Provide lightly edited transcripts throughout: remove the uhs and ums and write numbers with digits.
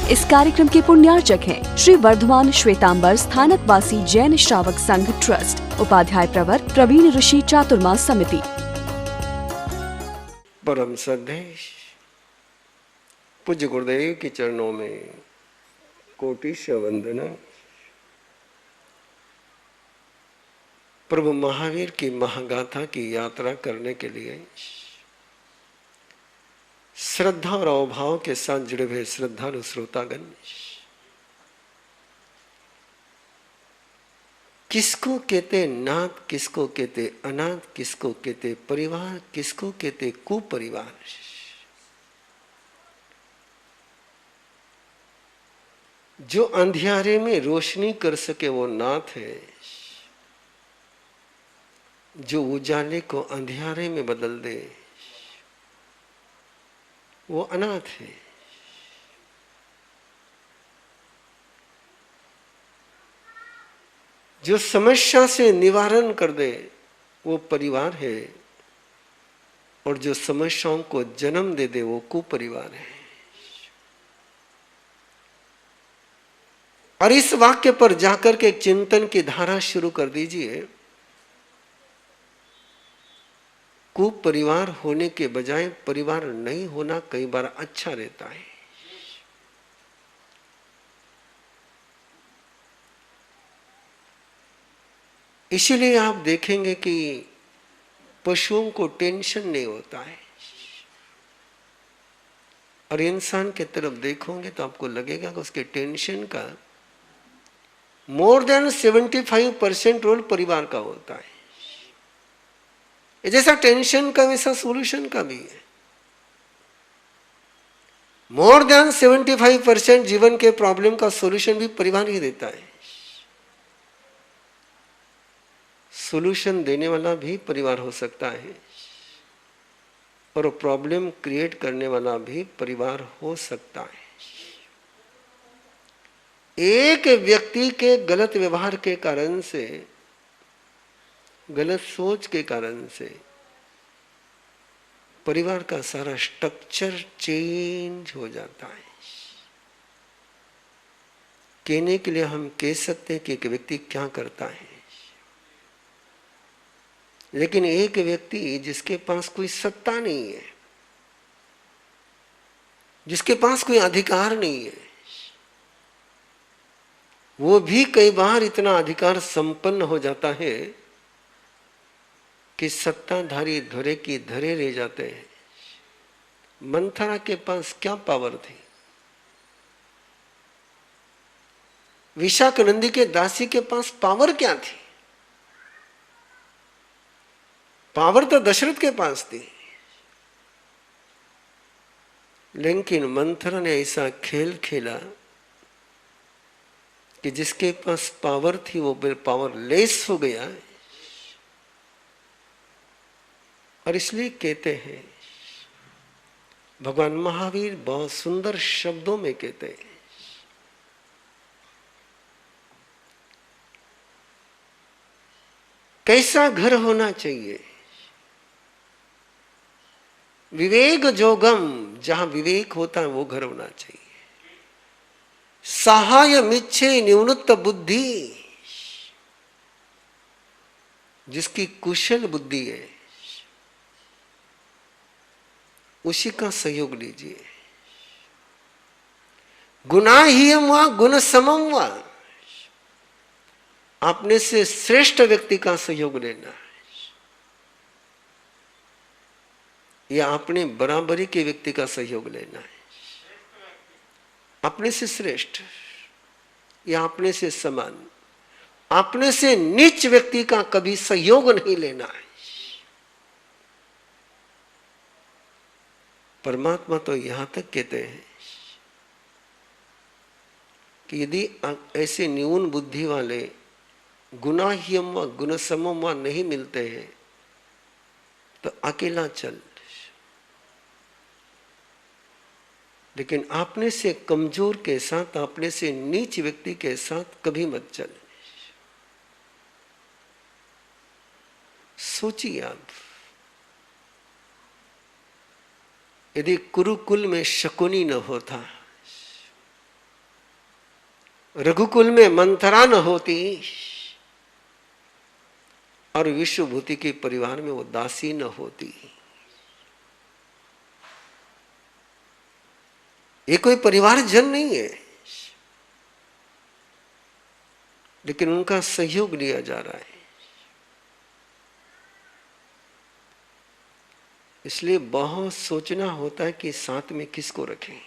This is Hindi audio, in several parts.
इस कार्यक्रम के पुण्यार्चक हैं श्री वर्धमान श्वेतांबर स्थानकवासी जैन श्रावक संघ ट्रस्ट, उपाध्याय प्रवर प्रवीण ऋषि चातुर्मास समिति। परम श्रद्धेय पूज्य गुरुदेव के चरणों में कोटि वंदना। प्रभु महावीर की महागाथा की यात्रा करने के लिए श्रद्धा और अवभाव के साथ जुड़े हुए श्रद्धालु श्रोतागण, किसको कहते नाथ, किसको कहते अनाथ, किसको कहते परिवार, किसको कहते कुपरिवार। जो अंधियारे में रोशनी कर सके वो नाथ है, जो उजाले को अंधियारे में बदल दे वो अनाथ है। जो समस्या से निवारण कर दे वो परिवार है, और जो समस्याओं को जन्म दे दे वो कुपरिवार है। और इस वाक्य पर जाकर के एक चिंतन की धारा शुरू कर दीजिए। कुपरिवार होने के बजाय परिवार नहीं होना कई बार अच्छा रहता है। इसीलिए आप देखेंगे कि पशुओं को टेंशन नहीं होता है, और इंसान के तरफ देखोगे तो आपको लगेगा कि उसके टेंशन का मोर देन 75% रोल परिवार का होता है। जैसा टेंशन का वैसा सॉल्यूशन का भी है। मोर देन 75% जीवन के प्रॉब्लम का सॉल्यूशन भी परिवार ही देता है। सॉल्यूशन देने वाला भी परिवार हो सकता है, और प्रॉब्लम क्रिएट करने वाला भी परिवार हो सकता है। एक व्यक्ति के गलत व्यवहार के कारण से, गलत सोच के कारण से परिवार का सारा स्ट्रक्चर चेंज हो जाता है। कहने के लिए हम कह सकते हैं कि एक व्यक्ति क्या करता है, लेकिन एक व्यक्ति जिसके पास कोई सत्ता नहीं है, जिसके पास कोई अधिकार नहीं है, वो भी कई बार इतना अधिकार संपन्न हो जाता है कि सत्ताधारी धुरे की धरे रह जाते हैं। मंथरा के पास क्या पावर थी? विशाखनंदी के दासी के पास पावर क्या थी? पावर तो दशरथ के पास थी, लेकिन मंथरा ने ऐसा खेल खेला कि जिसके पास पावर थी वो पावरलेस हो गया। और इसलिए कहते हैं, भगवान महावीर बहुत सुंदर शब्दों में कहते हैं, कैसा घर होना चाहिए? विवेक जोगम, जहां विवेक होता है वो घर होना चाहिए। सहाय मिच्छे न्यूनत बुद्धि, जिसकी कुशल बुद्धि है उसी का सहयोग लीजिए। गुणाहीयम व गुण समम व, अपने से श्रेष्ठ व्यक्ति का सहयोग लेना है, या अपने बराबरी के व्यक्ति का सहयोग लेना है। अपने से श्रेष्ठ या अपने से समान, अपने से नीच व्यक्ति का कभी सहयोग नहीं लेना है। परमात्मा तो यहां तक कहते हैं कि यदि ऐसे न्यून बुद्धि वाले गुणाह्यम व गुणसमम व नहीं मिलते हैं तो अकेला चल, लेकिन आपने से कमजोर के साथ, आपने से नीच व्यक्ति के साथ कभी मत चल। सोचिए आप, यदि कुरुकुल में शकुनी न होता रघुकुल में मंथरा न होती और विश्वभूति के परिवार में वो दासी न होती। ये कोई परिवार जन नहीं है, लेकिन उनका सहयोग लिया जा रहा है। इसलिए बहुत सोचना होता है कि साथ में किसको रखें।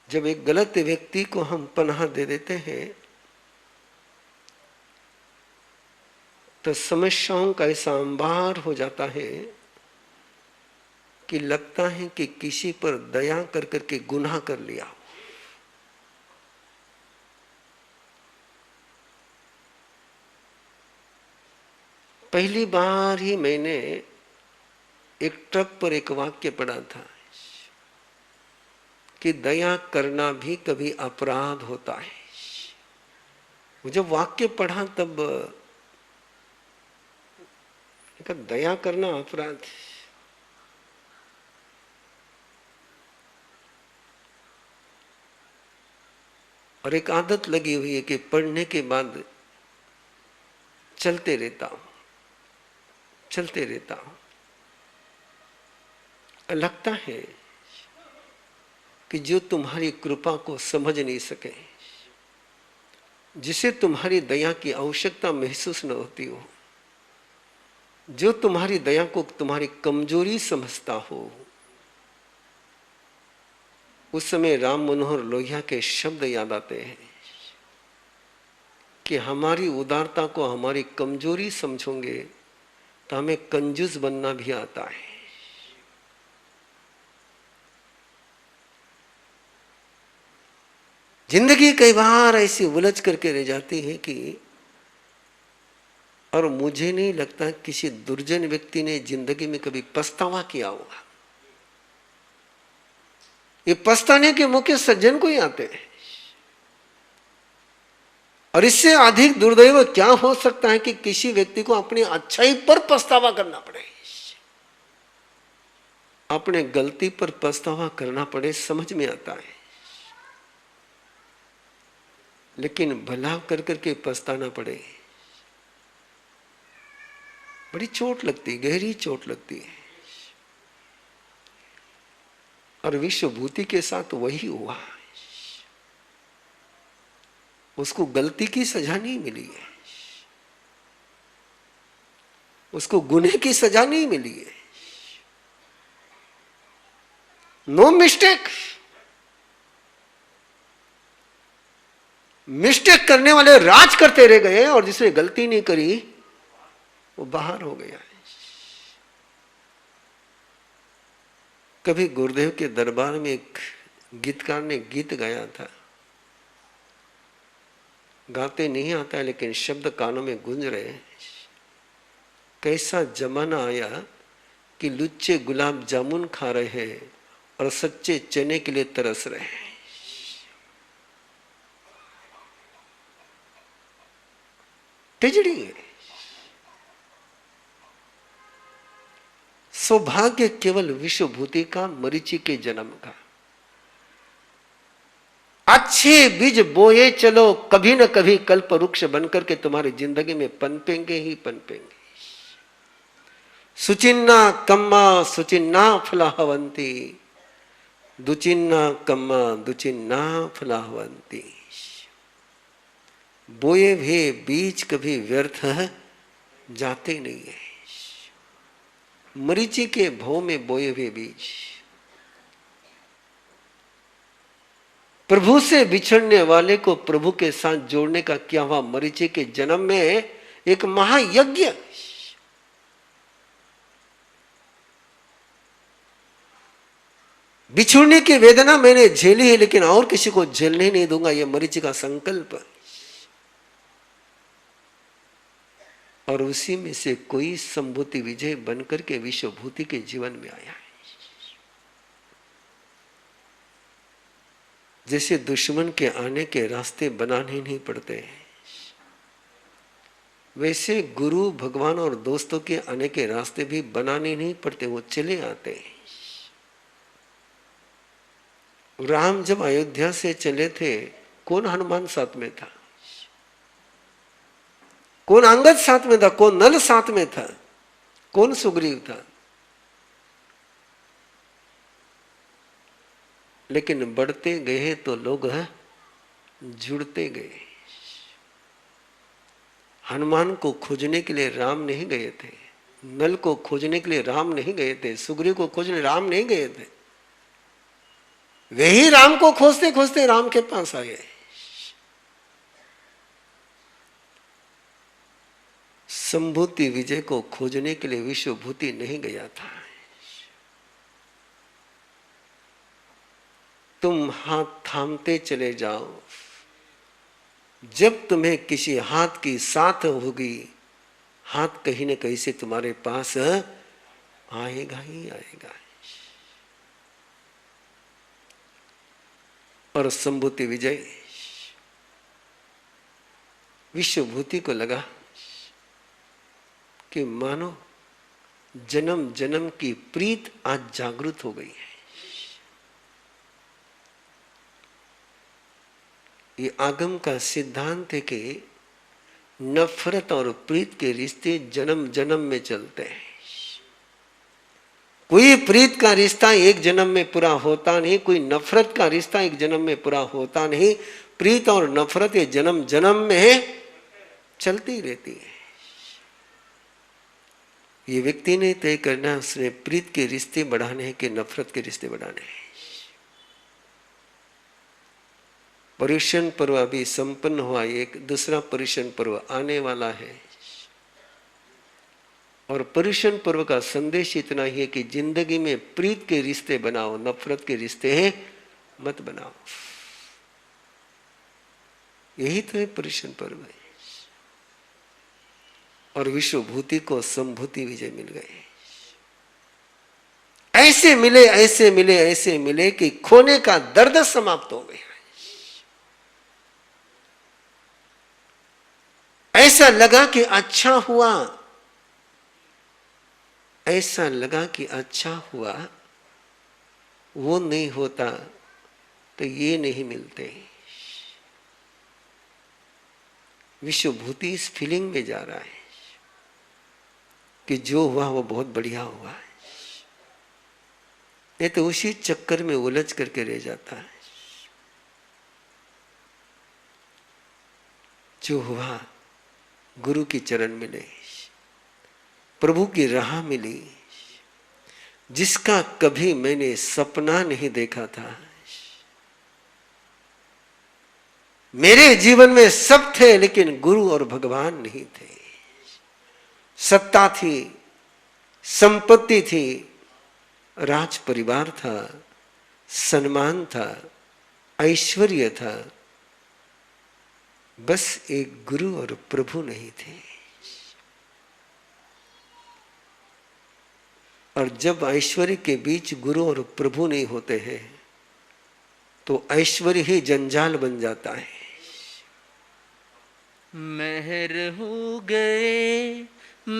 जब एक गलत व्यक्ति को हम पनाह दे देते हैं तो समस्याओं का ऐसा अंबार हो जाता है कि लगता है कि किसी पर दया कर करके गुनाह कर लिया। पहली बार ही मैंने एक ट्रक पर एक वाक्य पढ़ा था कि दया करना भी कभी अपराध होता है। जब वाक्य पढ़ा तब दया करना अपराध है। और एक आदत लगी हुई है कि पढ़ने के बाद चलते रहता हूं। लगता है कि जो तुम्हारी कृपा को समझ नहीं सके, जिसे तुम्हारी दया की आवश्यकता महसूस न होती हो, जो तुम्हारी दया को तुम्हारी कमजोरी समझता हो, उस समय राम मनोहर लोहिया के शब्द याद आते हैं कि हमारी उदारता को हमारी कमजोरी समझोगे तो हमें कंजूस बनना भी आता है। जिंदगी कई बार ऐसी उलझ करके रह जाती है कि, और मुझे नहीं लगता किसी दुर्जन व्यक्ति ने जिंदगी में कभी पछतावा किया होगा। ये पछताने के मौके सज्जन को ही आते हैं। और इससे अधिक दुर्दैव क्या हो सकता है कि किसी व्यक्ति को अपनी अच्छाई पर पछतावा करना पड़े, अपने गलती पर पछतावा करना पड़े। समझ में आता है, लेकिन भला कर करके पछताना पड़े, बड़ी चोट लगती, गहरी चोट लगती है। और विश्वभूति के साथ वही हुआ। उसको गलती की सजा नहीं मिली है, उसको गुनाह की सजा नहीं मिली है। No mistake. मिस्टेक करने वाले राज करते रह गए और जिसने गलती नहीं करी वो बाहर हो गया है। कभी गुरुदेव के दरबार में एक गीतकार ने गीत गाया था। गाते नहीं आता है लेकिन शब्द कानों में गूंज रहे हैं। कैसा जमाना आया कि लुच्चे गुलाब जामुन खा रहे हैं और सच्चे चने के लिए तरस रहे हैं। टिजड़ी है। सौभाग्य केवल विश्वभूति का, मरीचि के जन्म का। अच्छे बीज बोए चलो, कभी न कभी कल्प वृक्ष बनकर के तुम्हारी जिंदगी में पनपेंगे ही पनपेंगे। सुचिन्ना कम्मा सुचिन्ना फलाहवंती, दुचिन्ना कम्मा दुचिन्ना फलाहवंती। बोए हुए बीज कभी व्यर्थ जाते नहीं है। मरीचि के भव में बोए हुए बीज प्रभु से बिछड़ने वाले को प्रभु के साथ जोड़ने का क्या हुआ। मरीचि के जन्म में एक महायज्ञ। बिछुड़ने की वेदना मैंने झेली है लेकिन और किसी को झेलने नहीं दूंगा, यह मरीचि का संकल्प। और उसी में से कोई संभूति विजय बनकर के विश्वभूति के जीवन में आया है। जैसे दुश्मन के आने के रास्ते बनाने नहीं पड़ते, वैसे गुरु भगवान और दोस्तों के आने के रास्ते भी बनाने नहीं पड़ते, वो चले आते हैं। राम जब अयोध्या से चले थे, कौन हनुमान साथ में था, कौन अंगद साथ में था, कौन नल साथ में था, कौन सुग्रीव था। लेकिन बढ़ते गए तो लोग जुड़ते गए। हनुमान को खोजने के लिए राम नहीं गए थे, नल को खोजने के लिए राम नहीं गए थे, सुग्रीव को खोजने राम नहीं गए थे, वे ही राम को खोजते खोजते राम के पास आ गए। संभूति विजय को खोजने के लिए विश्वभूति नहीं गया था। तुम हाथ थामते चले जाओ, जब तुम्हें किसी हाथ की साथ होगी, हाथ कहीं न कहीं से तुम्हारे पास आएगा ही आएगा। और संभूति विजय विश्वभूति को लगा कि मानो जन्म जन्म की प्रीत आज जागृत हो गई है। ये आगम का सिद्धांत है कि नफरत और प्रीत के रिश्ते जन्म जन्म में चलते हैं। कोई प्रीत का रिश्ता एक जन्म में पूरा होता नहीं, कोई नफरत का रिश्ता एक जन्म में पूरा होता नहीं। प्रीत और नफरत ये जन्म जन्म में चलती रहती है। ये व्यक्ति ने तय करना उसने प्रीत के रिश्ते बढ़ाने हैं कि नफरत के रिश्ते बढ़ाने हैं। पर्युषण पर्व अभी संपन्न हुआ, एक दूसरा पर्युषण पर्व आने वाला है। और पर्युषण पर्व का संदेश इतना ही है कि जिंदगी में प्रीत के रिश्ते बनाओ, नफरत के रिश्ते हैं मत बनाओ। यही तो है पर्युषण पर्व है। और विश्वभूति को संभूति विजय मिल गए। ऐसे मिले ऐसे मिले ऐसे मिले कि खोने का दर्द समाप्त हो गया। ऐसा लगा कि अच्छा हुआ, ऐसा लगा कि अच्छा हुआ, वो नहीं होता तो ये नहीं मिलते। विश्वभूति इस फीलिंग में जा रहा है कि जो हुआ वो बहुत बढ़िया हुआ है, नहीं तो उसी चक्कर में उलझ करके रह जाता है। जो हुआ गुरु की चरण मिले, प्रभु की राह मिली, जिसका कभी मैंने सपना नहीं देखा था। मेरे जीवन में सब थे लेकिन गुरु और भगवान नहीं थे। सत्ता थी, संपत्ति थी, राज परिवार था, सम्मान था, ऐश्वर्य था, बस एक गुरु और प्रभु नहीं थे। और जब ऐश्वर्य के बीच गुरु और प्रभु नहीं होते हैं तो ऐश्वर्य ही जंजाल बन जाता है। मेहर हो गए,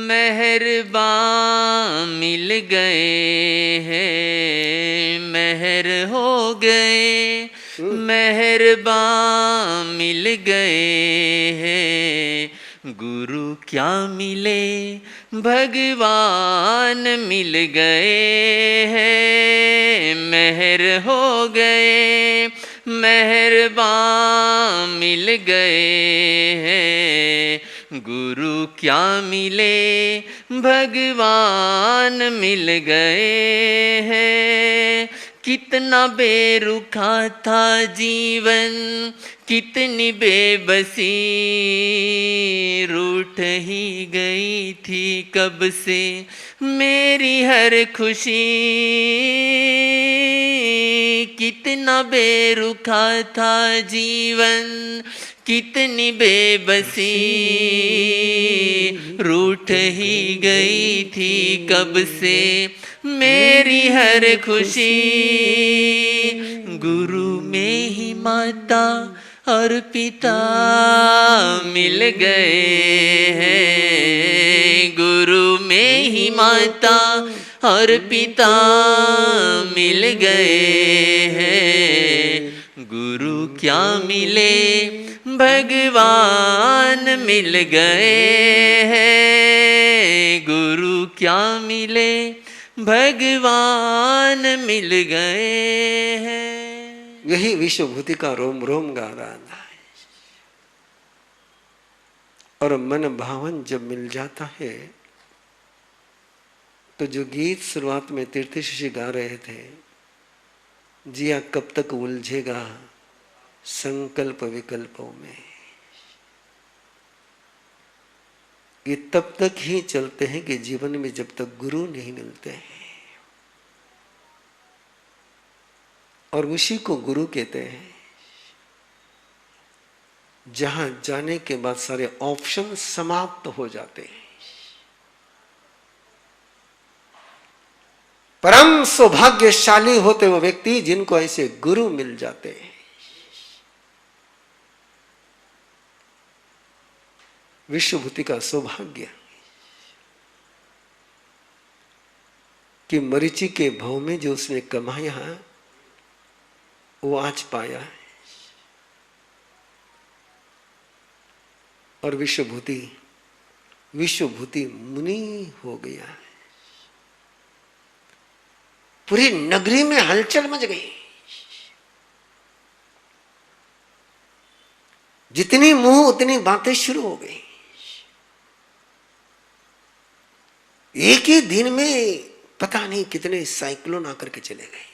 मेहरबान मिल गए हैं, मेहर हो गए, मेहरबान मिल गए हैं। गुरु क्या मिले, भगवान मिल गए हैं। मेहर हो गए, मेहरबान मिल गए हैं। गुरु क्या मिले, भगवान मिल गए हैं। कितना बेरुखा था जीवन, कितनी बेबसी, रूठ ही गई थी कब से मेरी हर खुशी। कितना बेरुखा था जीवन, कितनी बेबसी, रूठ ही गई थी कब से मेरी हर खुशी। गुरु में ही माता और पिता मिल गए हैं। गुरु में ही माता और पिता मिल गए हैं। गुरु क्या मिले, भगवान मिल गए हैं। गुरु क्या मिले, भगवान मिल गए हैं। यही विश्वभूति का रोम रोम गा रहा है। और मन भावन जब मिल जाता है तो जो गीत शुरुआत में तीर्थ ऋषि गा रहे थे, जिया कब तक उलझेगा संकल्प विकल्पों में, ये तब तक ही चलते हैं कि जीवन में जब तक गुरु नहीं मिलते हैं। और उसी को गुरु कहते हैं जहां जाने के बाद सारे ऑप्शन समाप्त हो जाते हैं। परम सौभाग्यशाली होते वो व्यक्ति जिनको ऐसे गुरु मिल जाते हैं। विश्वभूति का सौभाग्य कि मरीचि के भाव में जो उसने कमाया वो आज पाया है। और विश्वभूति मुनि हो गया है। पूरी नगरी में हलचल मच गई। जितनी मुंह उतनी बातें शुरू हो गई। एक ही दिन में पता नहीं कितने साइक्लोन आकर के चले गए।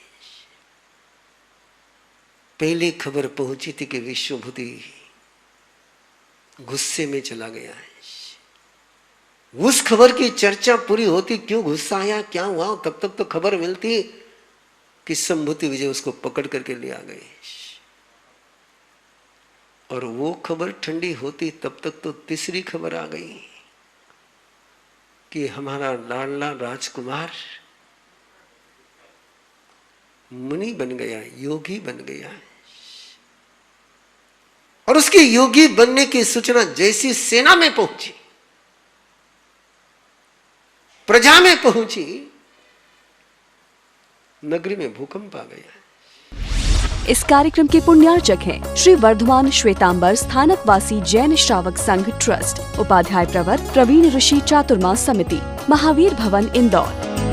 पहली खबर पहुंची थी कि विश्वभूति गुस्से में चला गया है। उस खबर की चर्चा पूरी होती, क्यों गुस्सा आया, क्या हुआ, तब तक तो खबर मिलती कि संभूति विजय उसको पकड़ करके ले आ गए। और वो खबर ठंडी होती तब तक तो तीसरी खबर आ गई कि हमारा लाडला राजकुमार मुनि बन गया, योगी बन गया। और उसके योगी बनने की सूचना जैसी सेना में पहुंची, प्रजा में पहुंची, नगरी में भूकंप आ गया। इस कार्यक्रम के पुण्यार्चक हैं श्री वर्धमान श्वेतांबर स्थानकवासी जैन श्रावक संघ ट्रस्ट, उपाध्याय प्रवर प्रवीण ऋषि चातुर्मास समिति, महावीर भवन, इंदौर।